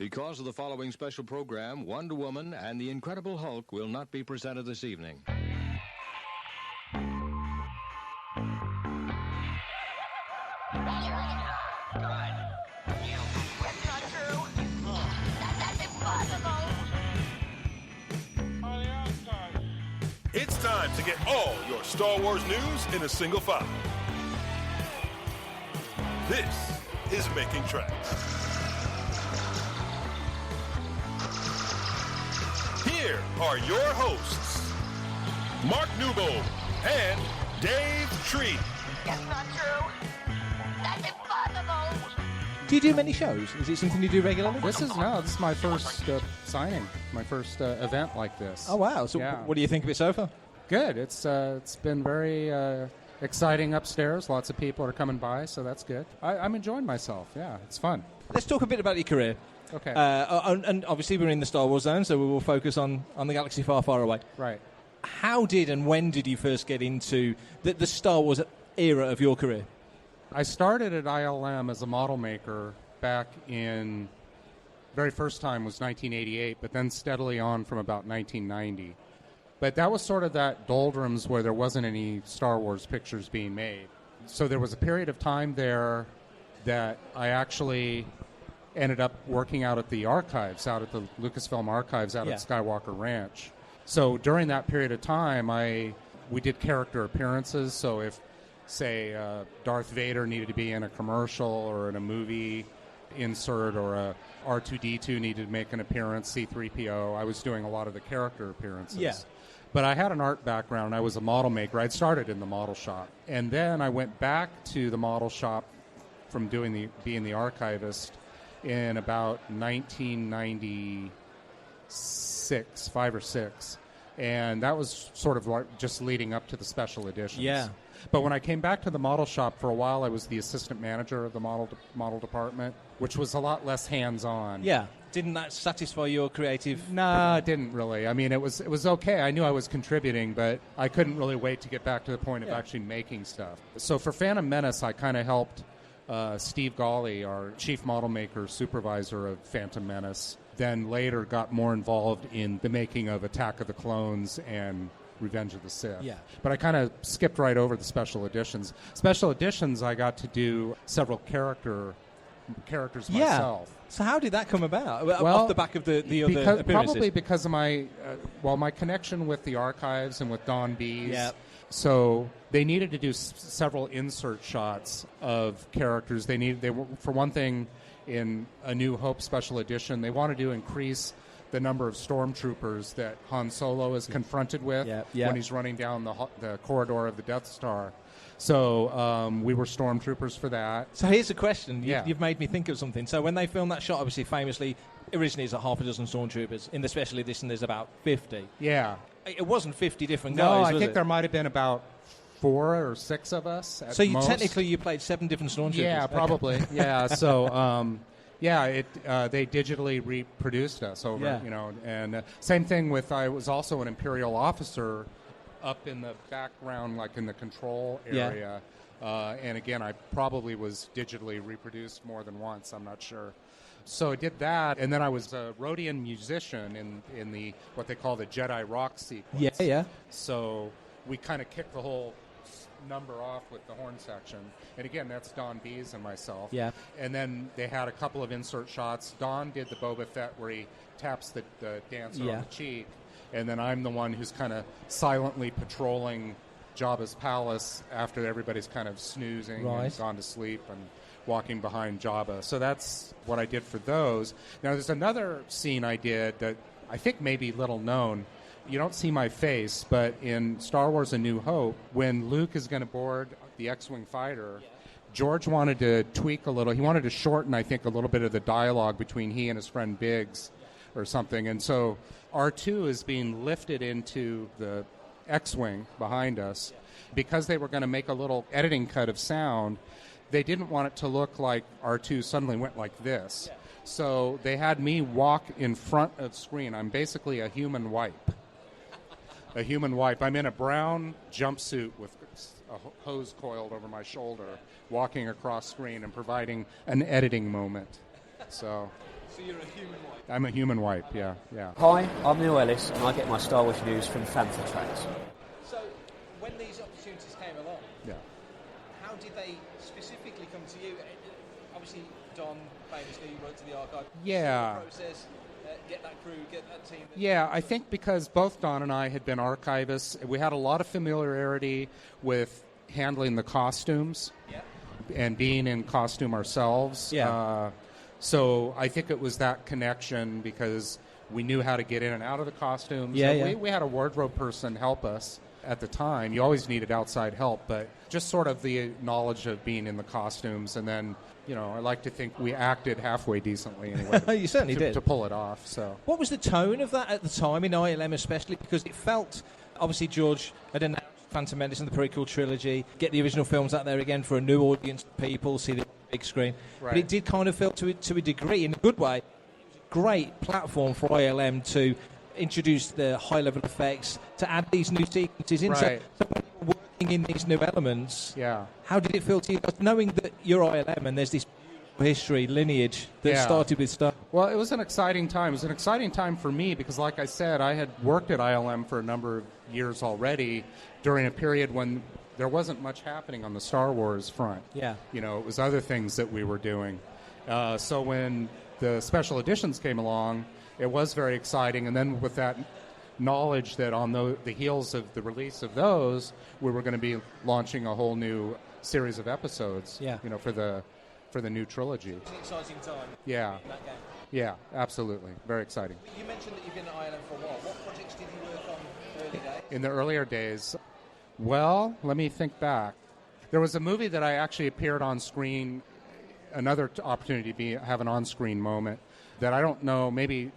Because of the following special program, Wonder Woman and the Incredible Hulk will not be presented this evening. It's time to get all your Star Wars news in a single file. This is Making Tracks. Here are your hosts, Mark Newbold and Dave Tree. That's not true. That's impossible. Do you do many shows? Is it something you do regularly? This is my first signing, my first event like this. Oh, wow. So yeah. What do you think of it so far? Good. It's been very exciting upstairs. Lots of people are coming by, so that's good. I'm enjoying myself. Yeah, it's fun. Let's talk a bit about your career. Okay. And obviously we're in the Star Wars zone, so we will focus on the galaxy far, far away. Right. How did and when did you first get into the Star Wars era of your career? I started at ILM as a model maker back in, very first time was 1988, but then steadily on from about 1990. But that was sort of that doldrums where there wasn't any Star Wars pictures being made. So there was a period of time there that I actually ended up working out at the archives, out at the Lucasfilm archives out at Skywalker Ranch. So during that period of time, we did character appearances. So if, say, Darth Vader needed to be in a commercial or in a movie insert, or a R2-D2 needed to make an appearance, C-3PO, I was doing a lot of the character appearances. Yeah. But I had an art background. I was a model maker. I'd started in the model shop. And then I went back to the model shop from being the archivist in about 1996, 5 or 6. And that was sort of like just leading up to the special editions. Yeah. But when I came back to the model shop for a while, I was the assistant manager of the model department, which was a lot less hands-on. Yeah. Didn't that satisfy your creative? Nah, it didn't really. I mean, it was okay. I knew I was contributing, but I couldn't really wait to get back to the point of actually making stuff. So for Phantom Menace, I kind of helped Steve Gawley, our chief model maker supervisor of Phantom Menace, then later got more involved in the making of Attack of the Clones and Revenge of the Sith. Yeah. But I kind of skipped right over the special editions. Special editions, I got to do several characters myself. So how did that come about? Well, off the back of the other appearances? Probably because of my connection with the archives and with Don Bees. Yeah. So they needed to do several insert shots of characters. For one thing, in A New Hope Special Edition, they wanted to increase the number of stormtroopers that Han Solo is confronted with when he's running down the corridor of the Death Star. So we were stormtroopers for that. So here's a question. You've made me think of something. So when they filmed that shot, obviously, famously, originally it's half a dozen stormtroopers. In the special edition, there's about 50. Yeah. It wasn't 50 different no, guys, I was think it? there might have been about 4 or 6 of us at So most. technically you played 7 different stormtroopers? Yeah, probably. Yeah, so... they digitally reproduced us over, and same thing with, I was also an Imperial officer up in the background, like in the control area, and again, I probably was digitally reproduced more than once, I'm not sure. So I did that, and then I was a Rhodian musician in the, what they call the Jedi Rock sequence. Yeah. So we kind of kicked the whole number off with the horn section. And again, that's Don Bees and myself. Yeah. And then they had a couple of insert shots. Don did the Boba Fett where he taps the dancer on the cheek. And then I'm the one who's kind of silently patrolling Jabba's palace after everybody's kind of snoozing and gone to sleep and walking behind Jabba. So that's what I did for those. Now, there's another scene I did that I think may be little known. You don't see my face, but in Star Wars A New Hope, when Luke is going to board the X-Wing fighter, George wanted to tweak a little. He wanted to shorten, I think, a little bit of the dialogue between he and his friend Biggs or something. And so R2 is being lifted into the X-Wing behind us. Because they were going to make a little editing cut of sound, they didn't want it to look like R2 suddenly went like this. Yeah. So they had me walk in front of the screen. I'm basically a human wipe. A human wipe. I'm in a brown jumpsuit with a hose coiled over my shoulder, walking across screen and providing an editing moment. So So you're a human wipe? I'm a human wipe, yeah. Hi, I'm Neil Ellis, and I get my Star Wars news from Panther Tracks. So, when these opportunities came along, how did they specifically come to you? Obviously, Don famously wrote to the archive. Yeah. The process, get that crew, get that team. Yeah, I think because both Don and I had been archivists, we had a lot of familiarity with handling the costumes and being in costume ourselves. Yeah. So I think it was that connection because we knew how to get in and out of the costumes. We had a wardrobe person help us at the time. You always needed outside help, but just sort of the knowledge of being in the costumes. And then, I like to think we acted halfway decently anyway. You certainly did. To pull it off. So, what was the tone of that at the time in ILM especially? Because it felt, obviously George had announced Phantom Menace and the prequel trilogy, get the original films out there again for a new audience of people, see the big screen. Right. But it did kind of feel to a degree, in a good way, it was a great platform for ILM to introduce the high-level effects, to add these new sequences in. Right. So when you were working in these new elements, yeah. How did it feel to you, knowing that you're ILM and there's this beautiful history, lineage that started with stuff? Well, it was an exciting time. It was an exciting time for me because, like I said, I had worked at ILM for a number of years already during a period when there wasn't much happening on the Star Wars front. Yeah. It was other things that we were doing. So when the special editions came along, it was very exciting. And then with that knowledge that on the heels of the release of those, we were going to be launching a whole new series of episodes. Yeah. For the new trilogy. It's an exciting time. Yeah. In that game. Yeah, absolutely. Very exciting. You mentioned that you've been at ILM for a while. What projects did you work on early days? In the earlier days, well, let me think back. There was a movie that I actually appeared on screen, another opportunity to have an on-screen moment that I don't know, maybe,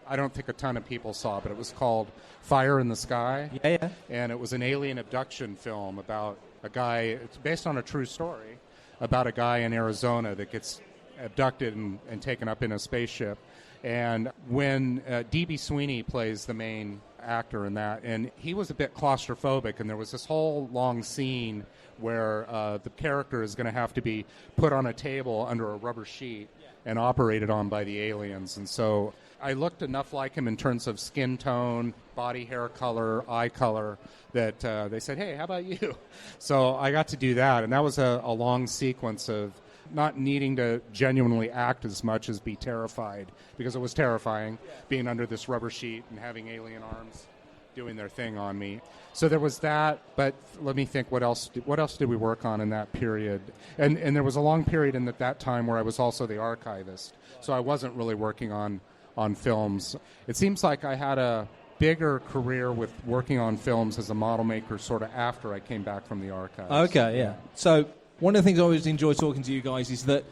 I don't think a ton of people saw, but it was called Fire in the Sky. Yeah. And it was an alien abduction film about a guy, it's based on a true story, about a guy in Arizona that gets abducted and taken up in a spaceship. And when D.B. Sweeney plays the main actor in that, and he was a bit claustrophobic, and there was this whole long scene where the character is going to have to be put on a table under a rubber sheet and operated on by the aliens. And so I looked enough like him in terms of skin tone, body hair color, eye color, that they said, hey, how about you? So I got to do that, and that was a long sequence of not needing to genuinely act as much as be terrified, because it was terrifying being under this rubber sheet and having alien arms doing their thing on me. So there was that, but let me think, what else did we work on in that period? And there was a long period in that time where I was also the archivist, so I wasn't really working on films. It seems like I had a bigger career with working on films as a model maker sort of after I came back from the archives. Okay, yeah. So one of the things I always enjoy talking to you guys is that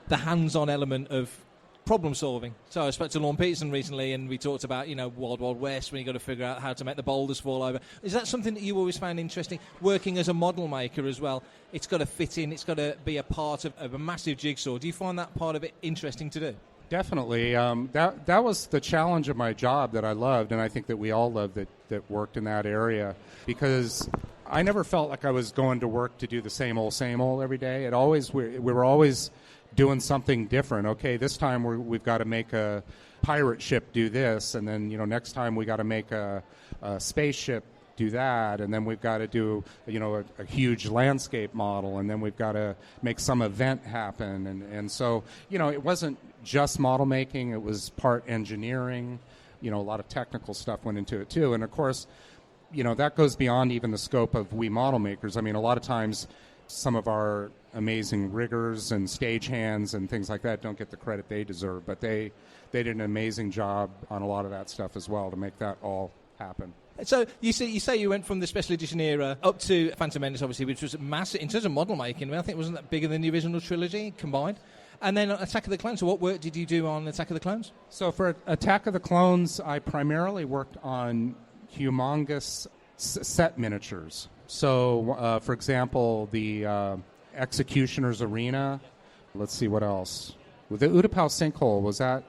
the hands-on element of problem solving. So I spoke to Lorne Peterson recently, and we talked about, Wild Wild West, when you got to figure out how to make the boulders fall over. Is that something that you always found interesting, working as a model maker as well? It's got to fit in, it's got to be a part of a massive jigsaw. Do you find that part of it interesting to do? Definitely. That was the challenge of my job that I loved, and I think that we all loved that worked in that area, because I never felt like I was going to work to do the same old every day. We were always doing something different. Okay, this time we've got to make a pirate ship do this, and then next time we got to make a spaceship do that, and then we've got to do a huge landscape model, and then we've got to make some event happen, and so it wasn't just model making, it was part engineering. A lot of technical stuff went into it too, and of course that goes beyond even the scope of we model makers. I mean, a lot of times some of our amazing riggers and stagehands and things like that don't get the credit they deserve, but they did an amazing job on a lot of that stuff as well to make that all happen. So you say you went from the special edition era up to Phantom Menace, obviously, which was massive in terms of model making. I think it wasn't that bigger than the original trilogy combined. And then Attack of the Clones. So what work did you do on Attack of the Clones? So for Attack of the Clones, I primarily worked on humongous set miniatures. So, for example, the Executioner's Arena. Let's see what else. The Utapau Sinkhole, was that?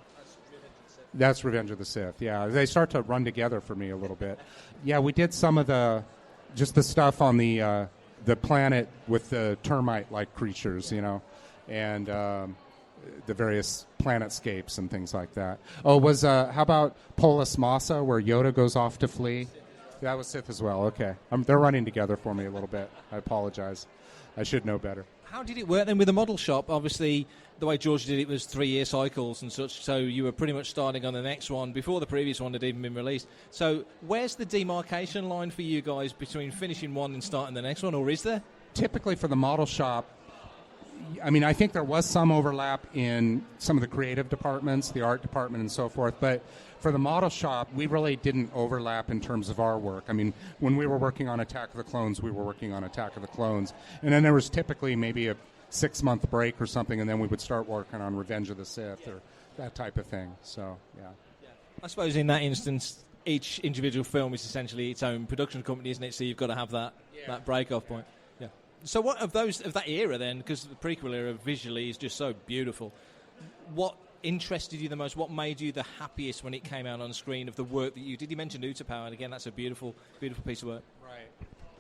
That's Revenge of the Sith, yeah. They start to run together for me a little bit. Yeah, we did some of the stuff on the planet with the termite-like creatures, and the various planetscapes and things like that. Oh, how about Polis Massa, where Yoda goes off to flee? That was Sith as well. Okay, they're running together for me a little bit. I apologize. I should know better. How did it work then with the model shop? Obviously, the way George did it was 3-year cycles and such, so you were pretty much starting on the next one before the previous one had even been released. So where's the demarcation line for you guys between finishing one and starting the next one, or is there? Typically for the model shop, I mean, I think there was some overlap in some of the creative departments, the art department and so forth, but for the model shop, we really didn't overlap in terms of our work. I mean, when we were working on Attack of the Clones, we were working on Attack of the Clones, and then there was typically maybe a 6-month break or something, and then we would start working on Revenge of the Sith or that type of thing. So, yeah. I suppose in that instance, each individual film is essentially its own production company, isn't it? So you've got to have that break-off point. Yeah. So what of that era then, because the prequel era visually is just so beautiful, what interested you the most? What made you the happiest when it came out on screen of the work that you did? You mentioned Utapau, and again, that's a beautiful, beautiful piece of work. Right.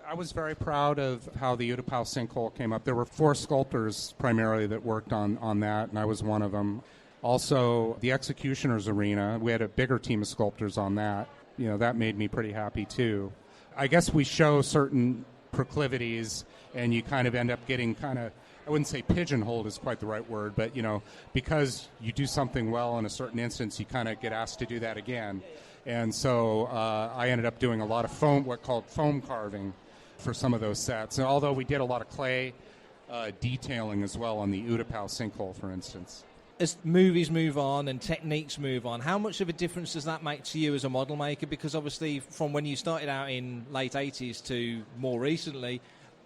I was very proud of how the Utapau sinkhole came up. There were 4 sculptors primarily that worked on that, and I was one of them. Also, the Executioner's Arena, we had a bigger team of sculptors on that. You know, that made me pretty happy too. I guess we show certain proclivities, and you kind of end up getting I wouldn't say pigeonholed is quite the right word, but, you know, because you do something well in a certain instance, you kind of get asked to do that again. And so I ended up doing a lot of foam carving for some of those sets. And although we did a lot of clay detailing as well on the Utapau sinkhole, for instance. As movies move on and techniques move on, how much of a difference does that make to you as a model maker? Because obviously from when you started out in late 80s to more recently,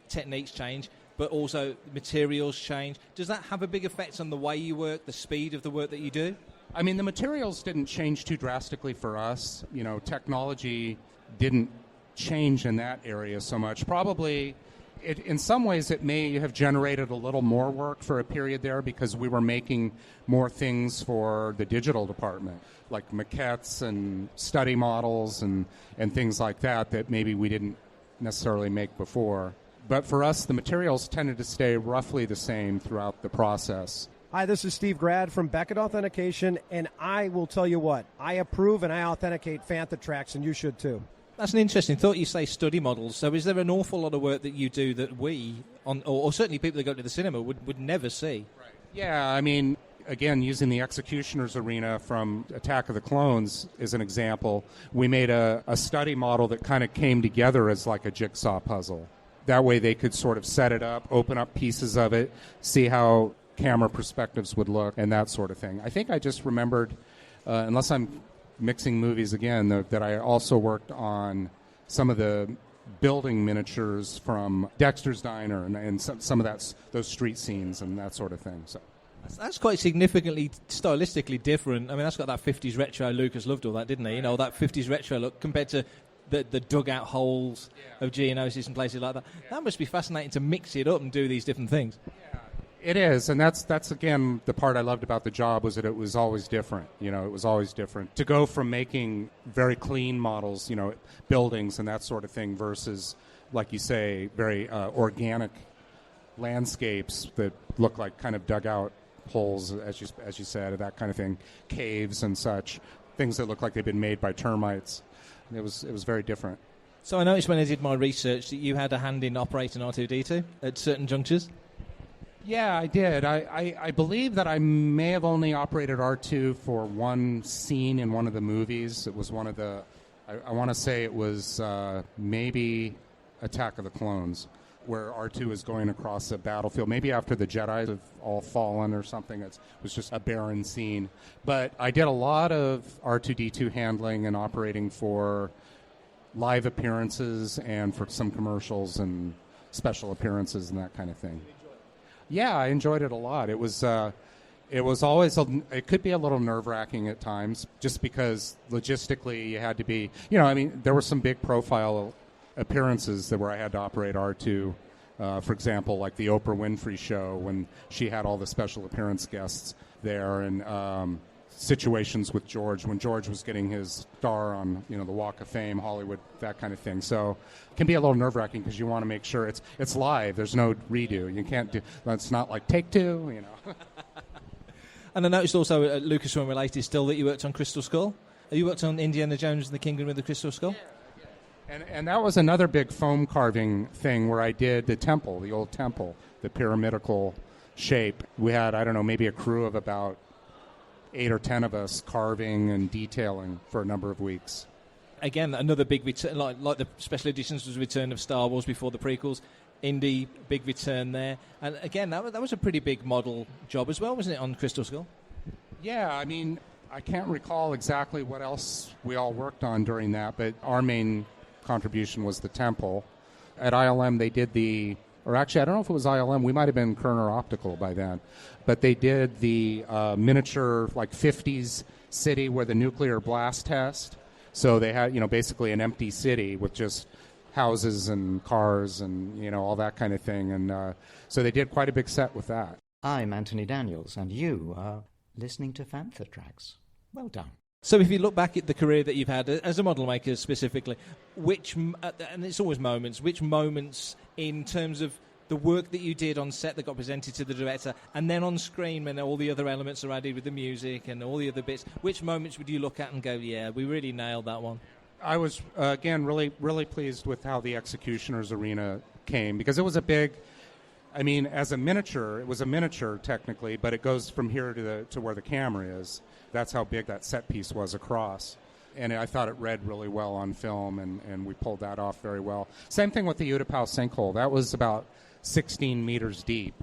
techniques change, but also materials change. Does that have a big effect on the way you work, the speed of the work that you do? I mean, the materials didn't change too drastically for us. You know, technology didn't change in that area so much. Probably, in some ways, it may have generated a little more work for a period there because we were making more things for the digital department, like maquettes and study models and things like that maybe we didn't necessarily make before. But for us, the materials tended to stay roughly the same throughout the process. Hi, this is Steve Grad from Beckett Authentication, and I will tell you what, I approve and I authenticate Fantha tracks, and you should too. That's an interesting thought. You say study models. So is there an awful lot of work that you do that we, or certainly people that go to the cinema, would never see? Right. Yeah, I mean, again, using the Executioner's Arena from Attack of the Clones as an example, we made a study model that kind of came together as like a jigsaw puzzle. That way they could sort of set it up, open up pieces of it, see how camera perspectives would look, and that sort of thing. I think I just remembered, unless I'm mixing movies again, that I also worked on some of the building miniatures from Dexter's Diner and some of those street scenes and that sort of thing. So that's quite significantly stylistically different. I mean, that's got that 50s retro. Lucas loved all that, didn't he? You know, that 50s retro look compared to the dugout holes of Geonosis and places like that. Yeah. That must be fascinating to mix it up and do these different things. Yeah, it is, and that's again the part I loved about the job was that it was always different. You know, it was always different to go from making very clean models, you know, buildings and that sort of thing, versus, like you say, very organic landscapes that look like kind of dugout holes, as you said, that kind of thing, caves and such, things that look like they've been made by termites. It was very different. So I noticed when I did my research that you had a hand in operating R2-D2 at certain junctures. Yeah, I did. I believe that I may have only operated R2 for one scene in one of the movies. It was one of the, I want to say it was maybe Attack of the Clones, where R2 is going across a battlefield, maybe after the Jedi have all fallen or something. It was just a barren scene. But I did a lot of R2-D2 handling and operating for live appearances and for some commercials and special appearances and that kind of thing. Yeah, I enjoyed it a lot. It was always, it could be a little nerve-wracking at times, just because logistically you had to be, you know, I mean, there were some big profile appearances where I had to operate R2. For example, like the Oprah Winfrey show when she had all the special appearance guests there, and situations with George when George was getting his star on, you know, the Walk of Fame, Hollywood, that kind of thing. So it can be a little nerve-wracking because you want to make sure it's live. There's no redo. You can't do. It's not like take two, you know. And I noticed also at Lucasfilm related still that you worked on Crystal Skull. You worked on Indiana Jones and the Kingdom of the Crystal Skull? And that was another big foam carving thing where I did the temple, the old temple, the pyramidal shape. We had, I don't know, maybe a crew of about 8 or 10 of us carving and detailing for a number of weeks. Again, another big return, like the special editions was return of Star Wars before the prequels. Indy, big return there. And again, that was a pretty big model job as well, wasn't it, on Crystal Skull? Yeah, I mean, I can't recall exactly what else we all worked on during that, but our main contribution was the temple. At ILM, they did or actually, I don't know if it was ILM. We might have been Kerner Optical by then. But they did the miniature, 50s city where the nuclear blast test. So they had, basically an empty city with just houses and cars and, all that kind of thing. And so they did quite a big set with that. I'm Anthony Daniels, and you are listening to Fantha Tracks. Well done. So if you look back at the career that you've had as a model maker specifically, and it's always moments, which moments in terms of the work that you did on set that got presented to the director, and then on screen when all the other elements are added with the music and all the other bits, which moments would you look at and go, yeah, we really nailed that one? I was, again, really, really pleased with how the Executioner's Arena came, because it was a big... I mean, as a miniature, it was a miniature technically, but it goes from here to where the camera is. That's how big that set piece was across. And I thought it read really well on film, and we pulled that off very well. Same thing with the Utapau sinkhole. That was about 16 meters deep,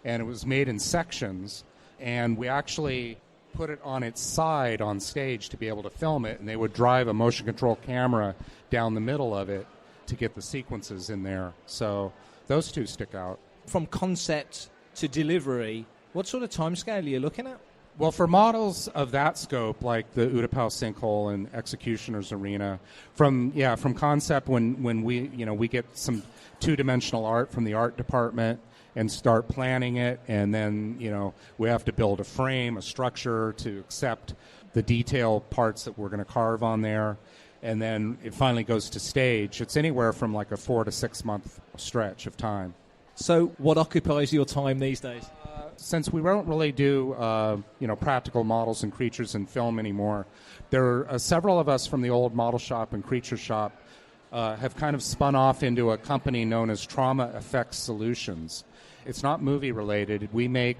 and it was made in sections, and we actually put it on its side on stage to be able to film it, and they would drive a motion control camera down the middle of it to get the sequences in there. So those two stick out. From concept to delivery, what sort of timescale are you looking at? Well, for models of that scope, like the Utapau sinkhole and Executioner's Arena, from concept when we get some two-dimensional art from the art department and start planning it, and then we have to build a frame, a structure to accept the detail parts that we're going to carve on there, and then it finally goes to stage. It's anywhere from a 4 to 6 month stretch of time. So what occupies your time these days? Since we don't really do practical models and creatures in film anymore, there are several of us from the old model shop and creature shop have kind of spun off into a company known as Trauma Effects Solutions. It's not movie related. We make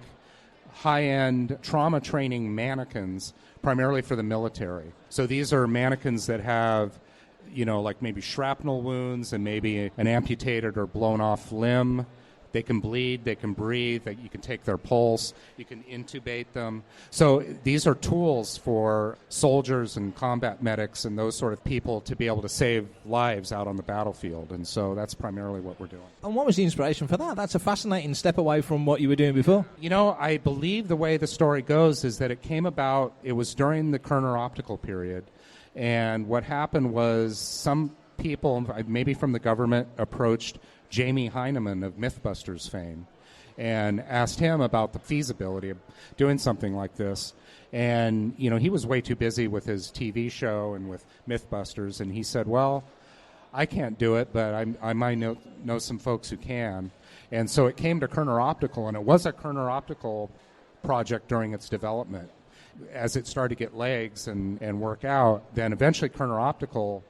high-end trauma training mannequins primarily for the military. So these are mannequins that have maybe shrapnel wounds and maybe an amputated or blown off limb. They can bleed, they can breathe, you can take their pulse, you can intubate them. So these are tools for soldiers and combat medics and those sort of people to be able to save lives out on the battlefield. And so that's primarily what we're doing. And what was the inspiration for that? That's a fascinating step away from what you were doing before. I believe the way the story goes is that it was during the Kerner Optical period. And what happened was some people, maybe from the government, approached Jamie Heineman of Mythbusters fame and asked him about the feasibility of doing something like this. And, he was way too busy with his TV show and with Mythbusters, and he said, well, I can't do it, but I might know some folks who can. And so it came to Kerner Optical, and it was a Kerner Optical project during its development. As it started to get legs and work out, then eventually Kerner Optical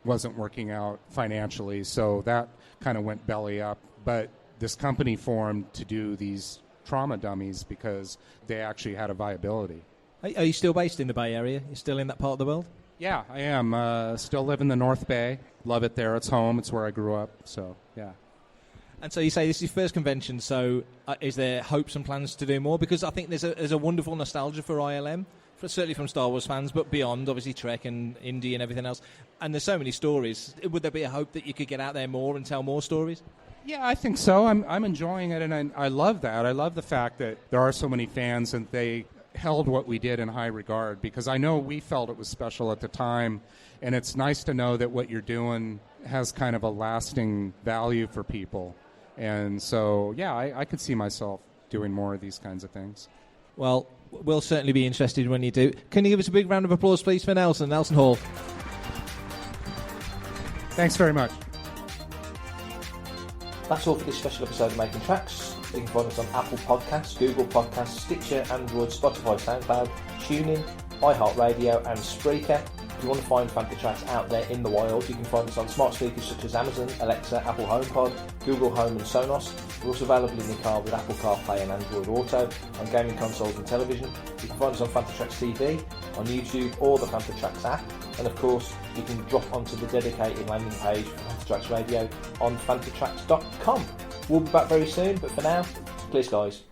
wasn't working out financially, so that kind of went belly up. But this company formed to do these trauma dummies because they actually had a viability. Are you still based in the Bay Area? You're still in that part of the world? Yeah, I am. Still live in the North Bay. Love it there. It's home. It's where I grew up. So, yeah. And so you say this is your first convention, so is there hopes and plans to do more? Because I think there's a wonderful nostalgia for ILM, certainly from Star Wars fans, but beyond, obviously, Trek and Indy and everything else. And there's so many stories. Would there be a hope that you could get out there more and tell more stories? Yeah, I think so. I'm enjoying it, and I love that. I love the fact that there are so many fans and they held what we did in high regard, because I know we felt it was special at the time, and it's nice to know that what you're doing has kind of a lasting value for people. And so, yeah, I could see myself doing more of these kinds of things. Well, we'll certainly be interested when you do. Can you give us a big round of applause, please, for Nelson Hall? Thanks very much. That's all for this special episode of Making Tracks. You can find us on Apple Podcasts, Google Podcasts, Stitcher, Android, Spotify, SoundCloud, TuneIn, iHeartRadio and Spreaker. If you want to find Fantha Tracks out there in the wild, you can find us on smart speakers such as Amazon, Alexa, Apple HomePod, Google Home and Sonos. We're also available in the car with Apple CarPlay and Android Auto, on gaming consoles and television. You can find us on Fantha Tracks TV, on YouTube or the Fantha Tracks app. And of course, you can drop onto the dedicated landing page for Fantha Tracks Radio on fanthatracks.com. We'll be back very soon, but for now, clear skies.